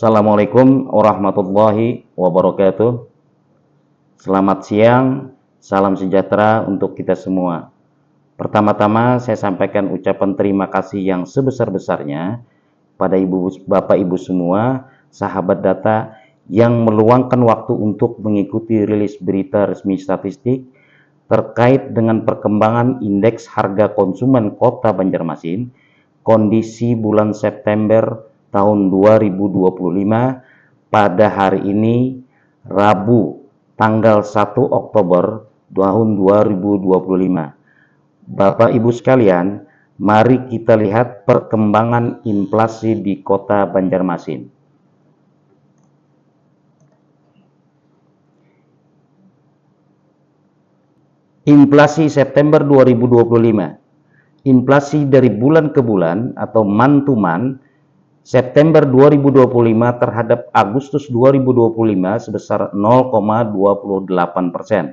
Assalamualaikum warahmatullahi wabarakatuh. Selamat siang, salam sejahtera untuk kita semua. Pertama-tama saya sampaikan ucapan terima kasih yang sebesar-besarnya pada Bapak Ibu semua, sahabat data yang meluangkan waktu untuk mengikuti rilis berita resmi statistik terkait dengan perkembangan indeks harga konsumen Kota Banjarmasin, kondisi bulan September tahun 2025 pada hari ini, Rabu, tanggal 1 Oktober tahun 2025. Bapak Ibu sekalian, mari kita lihat perkembangan inflasi di Kota Banjarmasin. Inflasi September 2025. Inflasi dari bulan ke bulan atau month to month September 2025 terhadap Agustus 2025 sebesar 0,28%.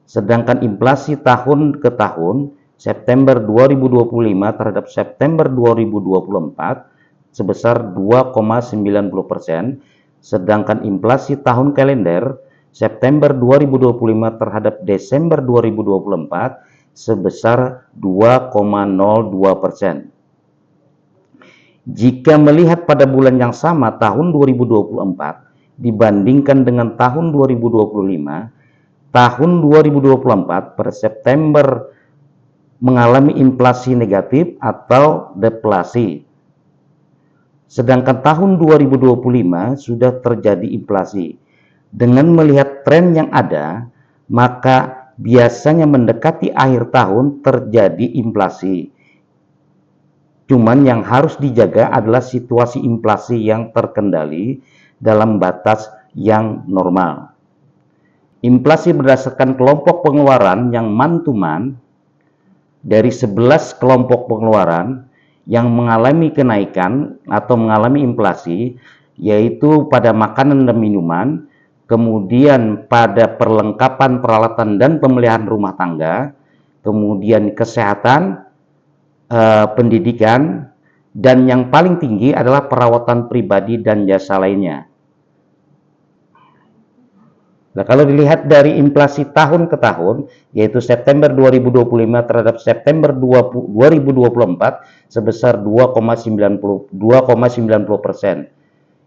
Sedangkan inflasi tahun ke tahun September 2025 terhadap September 2024 sebesar 2,90%. Sedangkan inflasi tahun kalender September 2025 terhadap Desember 2024 sebesar 2,02%. Jika melihat pada bulan yang sama tahun 2024 dibandingkan dengan tahun 2025, tahun 2024 pada September mengalami inflasi negatif atau deflasi. Sedangkan tahun 2025 sudah terjadi inflasi. Dengan melihat tren yang ada, maka biasanya mendekati akhir tahun terjadi inflasi. Cuman yang harus dijaga adalah situasi inflasi yang terkendali dalam batas yang normal. Inflasi berdasarkan kelompok pengeluaran yang month to month dari 11 kelompok pengeluaran yang mengalami kenaikan atau mengalami inflasi, yaitu pada makanan dan minuman, kemudian pada perlengkapan peralatan dan pemeliharaan rumah tangga, kemudian kesehatan, pendidikan, dan yang paling tinggi adalah perawatan pribadi dan jasa lainnya. Nah, kalau dilihat dari inflasi tahun ke tahun, yaitu September 2025 terhadap September 2024 sebesar 2,90%.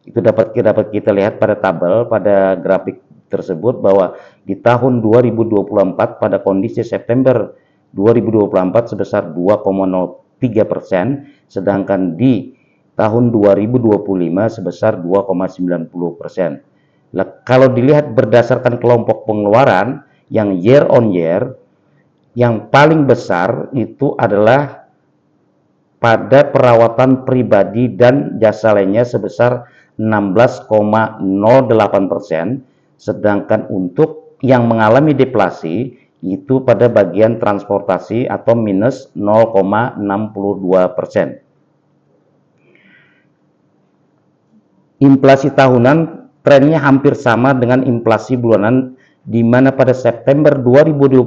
Itu dapat kita lihat pada tabel, pada grafik tersebut, bahwa di tahun 2024 pada kondisi September 2024 sebesar 2,03%, sedangkan di tahun 2025 sebesar 2,90%. Nah, kalau dilihat berdasarkan kelompok pengeluaran yang year on year, yang paling besar itu adalah pada perawatan pribadi dan jasa lainnya sebesar 16,08%, sedangkan untuk yang mengalami deflasi itu pada bagian transportasi atau minus 0,62%. Inflasi tahunan trennya hampir sama dengan inflasi bulanan, di mana pada September 2025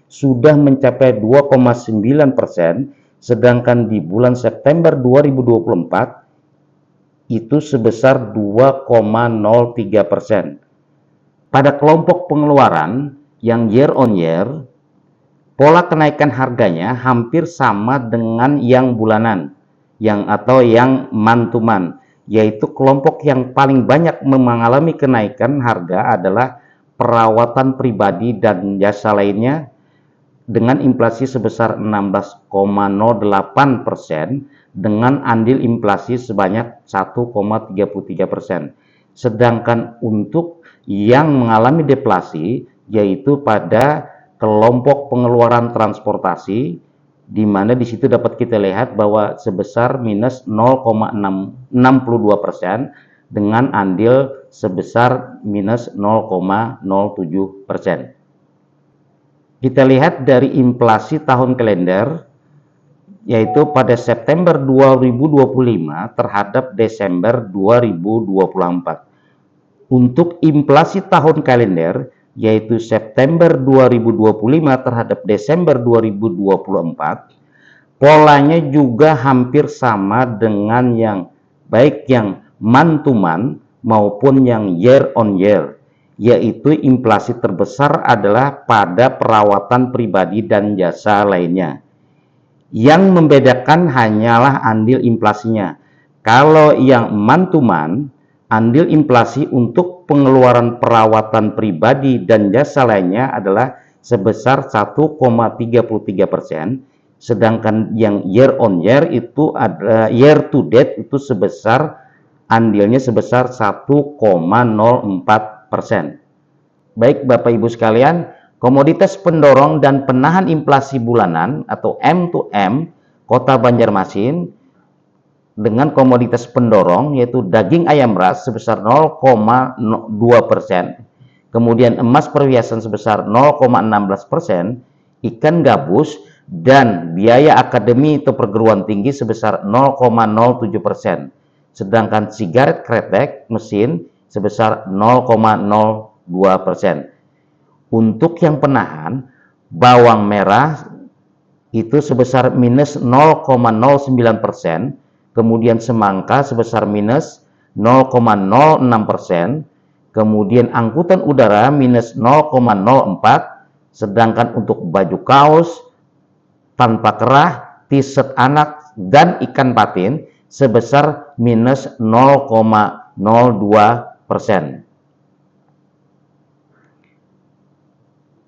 sudah mencapai 2,9%, sedangkan di bulan September 2024 itu sebesar 2,03%. Pada kelompok pengeluaran yang year on year, pola kenaikan harganya hampir sama dengan yang bulanan, atau yang month to month, yaitu kelompok yang paling banyak mengalami kenaikan harga adalah perawatan pribadi dan jasa lainnya dengan inflasi sebesar 16,08% dengan andil inflasi sebanyak 1,33%. Sedangkan untuk yang mengalami deflasi yaitu pada kelompok pengeluaran transportasi, di mana di situ dapat kita lihat bahwa sebesar minus 0,62% dengan andil sebesar minus 0,07%. Kita lihat dari inflasi tahun kalender, yaitu pada September 2025 terhadap Desember 2024. Untuk inflasi tahun kalender, yaitu September 2025 terhadap Desember 2024, polanya juga hampir sama dengan yang baik yang month to month maupun yang year on year, yaitu inflasi terbesar adalah pada perawatan pribadi dan jasa lainnya. Yang membedakan hanyalah andil inflasinya. Kalau yang month to month, andil inflasi untuk pengeluaran perawatan pribadi dan jasa lainnya adalah sebesar 1,33%, sedangkan yang year on year itu ada year to date itu andilnya sebesar 1,04%. Baik Bapak Ibu sekalian, komoditas pendorong dan penahan inflasi bulanan atau M2M Kota Banjarmasin dengan komoditas pendorong yaitu daging ayam ras sebesar 0,2%, kemudian emas perhiasan sebesar 0,16%, ikan gabus dan biaya akademi atau perguruan tinggi sebesar 0,07%, sedangkan sigaret kretek mesin sebesar 0,02%. Untuk yang penahan, bawang merah itu sebesar minus 0,09%, kemudian semangka sebesar minus 0,06%, kemudian angkutan udara minus 0,04%, sedangkan untuk baju kaos tanpa kerah, t-shirt anak, dan ikan patin sebesar minus 0,02%.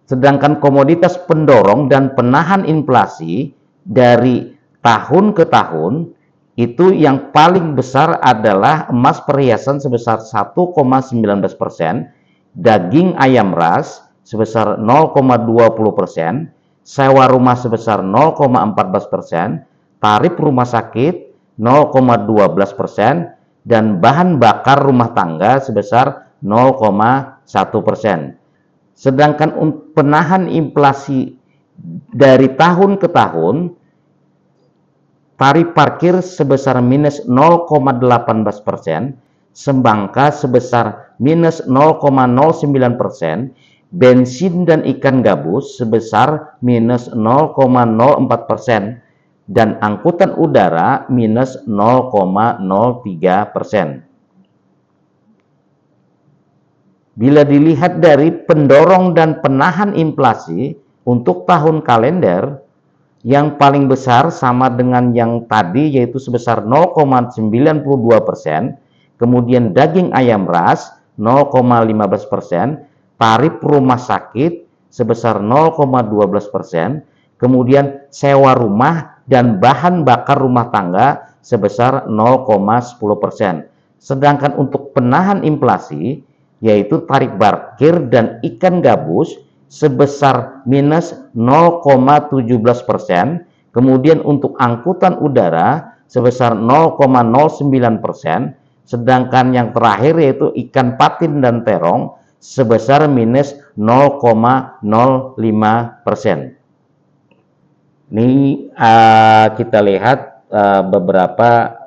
Sedangkan komoditas pendorong dan penahan inflasi dari tahun ke tahun itu yang paling besar adalah emas perhiasan sebesar 1,19%, daging ayam ras sebesar 0,20%, sewa rumah sebesar 0,14%, tarif rumah sakit 0,12%, dan bahan bakar rumah tangga sebesar 0,1%. Sedangkan penahan inflasi dari tahun ke tahun, tarif parkir sebesar minus 0,18%, semangka sebesar minus 0,09%, bensin dan ikan gabus sebesar minus 0,04%, dan angkutan udara minus 0,03%. Bila dilihat dari pendorong dan penahan inflasi untuk tahun kalender, yang paling besar sama dengan yang tadi yaitu sebesar 0,92%, kemudian daging ayam ras 0,15%, tarif rumah sakit sebesar 0,12%, kemudian sewa rumah dan bahan bakar rumah tangga sebesar 0,10%. Sedangkan untuk penahan inflasi yaitu tarif parkir dan ikan gabus sebesar minus 0,17%, kemudian untuk angkutan udara sebesar 0,09%, sedangkan yang terakhir yaitu ikan patin dan terong sebesar minus 0,05%. Ini kita lihat beberapa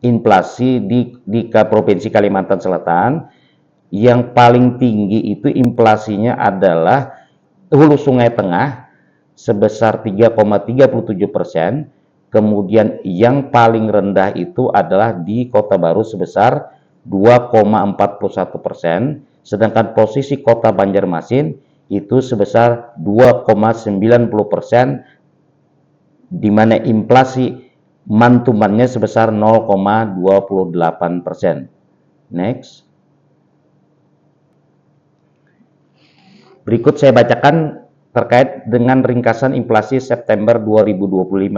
inflasi di Provinsi Kalimantan Selatan. Yang paling tinggi itu inflasinya adalah Hulu Sungai Tengah sebesar 3,37%, kemudian yang paling rendah itu adalah di Kota Baru sebesar 2,41%, sedangkan posisi Kota Banjarmasin itu sebesar 2,90%, di mana inflasi mantumannya sebesar 0,28%. Next. Berikut saya bacakan terkait dengan ringkasan inflasi September 2025.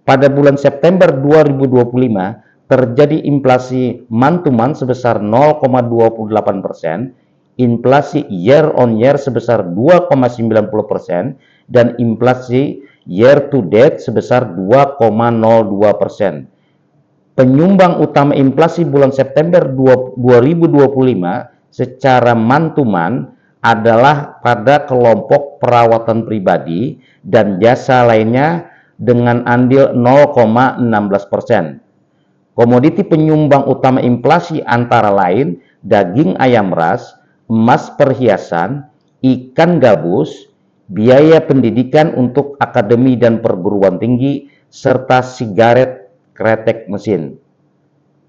Pada bulan September 2025 terjadi inflasi month to month sebesar 0,28%, inflasi year on year sebesar 2,90%, dan inflasi year to date sebesar 2,02%. Penyumbang utama inflasi bulan September 2025 secara month to month adalah pada kelompok perawatan pribadi dan jasa lainnya dengan andil 0,16%. Komoditi penyumbang utama inflasi antara lain daging ayam ras, emas perhiasan, ikan gabus, biaya pendidikan untuk akademi dan perguruan tinggi, serta sigaret kretek mesin.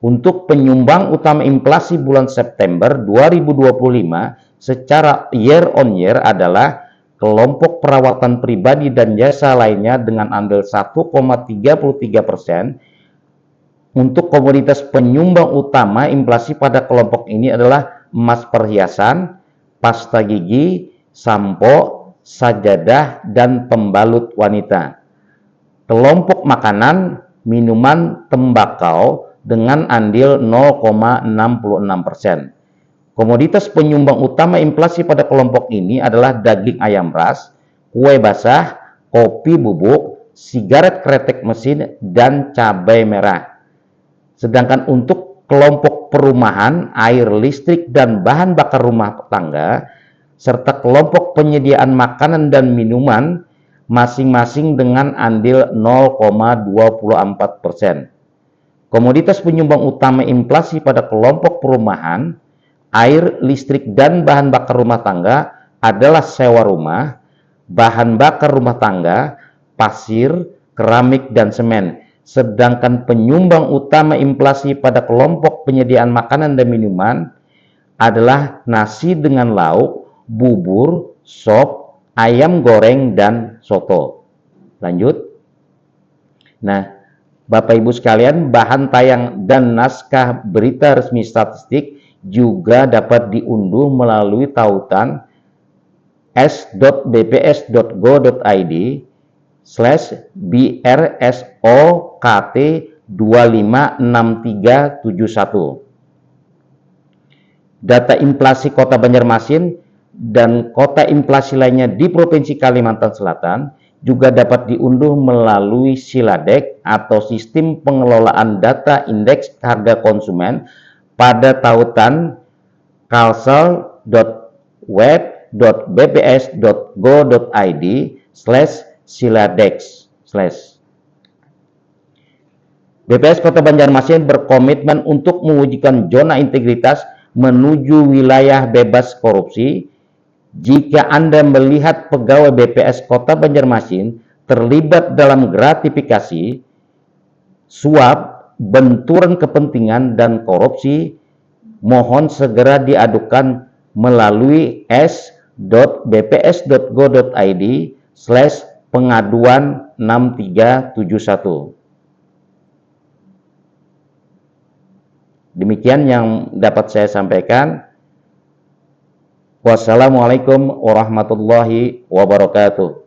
Untuk penyumbang utama inflasi bulan September 2025 secara year on year adalah kelompok perawatan pribadi dan jasa lainnya dengan andil 1,33%. Untuk komoditas penyumbang utama inflasi pada kelompok ini adalah emas perhiasan, pasta gigi, sampo, sajadah, dan pembalut wanita. Kelompok makanan, minuman, tembakau dengan andil 0,66%. Komoditas penyumbang utama inflasi pada kelompok ini adalah daging ayam ras, kue basah, kopi bubuk, sigaret kretek mesin, dan cabai merah. Sedangkan untuk kelompok perumahan, air, listrik, dan bahan bakar rumah tangga, serta kelompok penyediaan makanan dan minuman, masing-masing dengan andil 0,24%. Komoditas penyumbang utama inflasi pada kelompok perumahan, air, listrik, dan bahan bakar rumah tangga adalah sewa rumah, bahan bakar rumah tangga, pasir, keramik, dan semen. Sedangkan penyumbang utama inflasi pada kelompok penyediaan makanan dan minuman adalah nasi dengan lauk, bubur, sop, ayam goreng, dan soto. Lanjut. Nah, Bapak Ibu sekalian, bahan tayang dan naskah berita resmi statistik juga dapat diunduh melalui tautan s.bps.go.id/BRSOKT256371. Data inflasi Kota Banjarmasin dan kota inflasi lainnya di Provinsi Kalimantan Selatan juga dapat diunduh melalui Siladek atau Sistem Pengelolaan Data Indeks Harga Konsumen pada tautan kalsel.web.bps.go.id/siladex/. BPS Kota Banjarmasin berkomitmen untuk mewujudkan zona integritas menuju wilayah bebas korupsi. Jika Anda melihat pegawai BPS Kota Banjarmasin terlibat dalam gratifikasi, suap, benturan kepentingan, dan korupsi, mohon segera diadukan melalui s.bps.go.id/pengaduan6371. Demikian yang dapat saya sampaikan. Wassalamualaikum warahmatullahi wabarakatuh.